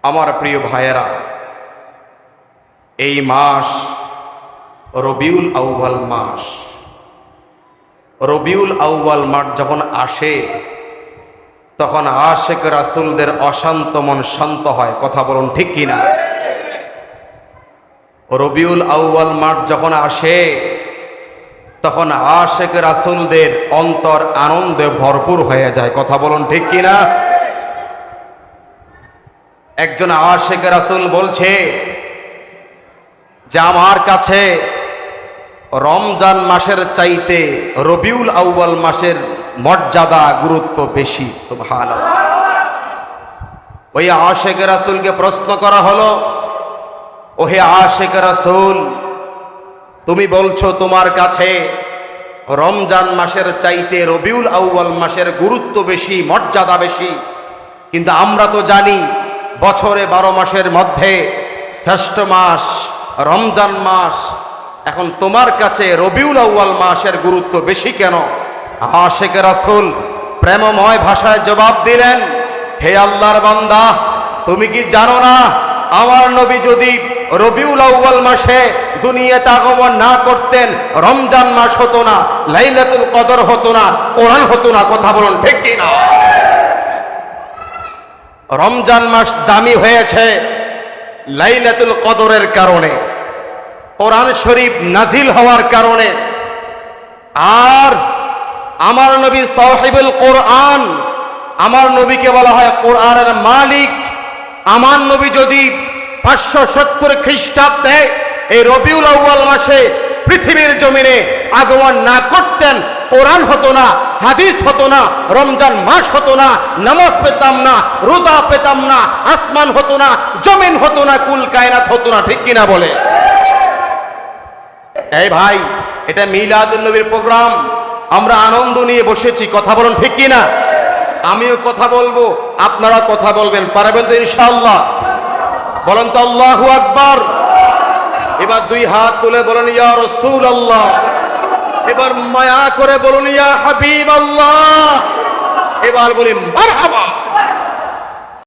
আমার প্রিয় ভাইয়েরা, এই মাস রবিউল আউয়াল মাস। রবিউল আউয়াল মাস যখন আসে তখন আশেক রাসূলদের অশান্ত মন শান্ত হয়। কথা বলুন ঠিক কিনা? রবিউল আউয়াল মাস যখন আসে তখন আশেক রাসূলদের অন্তর আনন্দে ভরপুর হয়ে যায়। কথা বলুন ঠিক কিনা? একজন আশেক রাসূল বলছে যে আমার কাছে রমজান মাসের চাইতে রবিউল আউয়াল মাসের মর্যাদা গুরুত্ব বেশি। সুবহানাল্লাহ। ওই আশেক রাসূলকে প্রশ্ন করা হলো, ওহে আশেক রাসূল, তুমি বলছো তোমার কাছে রমজান মাসের চাইতে রবিউল আউয়াল মাসের গুরুত্ব বেশি, মর্যাদা বেশি, কিন্তু আমরা তো জানি বছরে 12 মাসের মধ্যে শ্রেষ্ঠ মাস রমজান মাস। এখন তোমার কাছে রবিউল আউয়াল মাসের গুরুত্ব বেশি কেন? আশেক রাসূল প্রেমময় ভাষায় জবাব দিলেন, হে আল্লাহর বান্দা, তুমি কি জানো না আমার নবী যদি রবিউল আউয়াল মাসে দুনিয়াতে আগমন না করতেন রমজান মাস হতো না, লাইলাতুল কদর হতো না, কোরআন হতো না। কথা বলুন ঠিক কি না? রমজান মাস দামি হয়েছে লাইলাতুল কদরের কারণে, কোরআন শরীফ নাজিল হওয়ার কারণে। আর আমার নবী সাহিবুল কোরআন, আমার নবীকে বলা হয় কোরআনের মালিক। আমার নবী যদি 570 খ্রিস্টাব্দে এই রবিউল আউয়াল মাসে পৃথিবীর জমিনে আগমন না করতেন, কোরআন হতো না, হাদিস হতো না, রমজান মাস হতো না, নামাজ পেতাম না, রোজা পেতাম না, আসমান হতো না, জমিন হতো না, কুল কায়নাত হতো না। ঠিক কিনা বলে? এই ভাই, এটা মিলাদুন নবীর প্রোগ্রাম, আমরা আনন্দ নিয়ে বসেছি। কথা বলুন ঠিক কিনা? আমিও কথা বলবো, আপনারা কথা বলবেন, পারবেন তো ইনশাআল্লাহ? বলেন তো আল্লাহু আকবার। এবার 2 হাত তুলে বলেন ইয়া রাসূলুল্লাহ। এবার মায়া করে বলুন ইয়া হাবিবাল্লাহ। এবার বলি মারহাবা।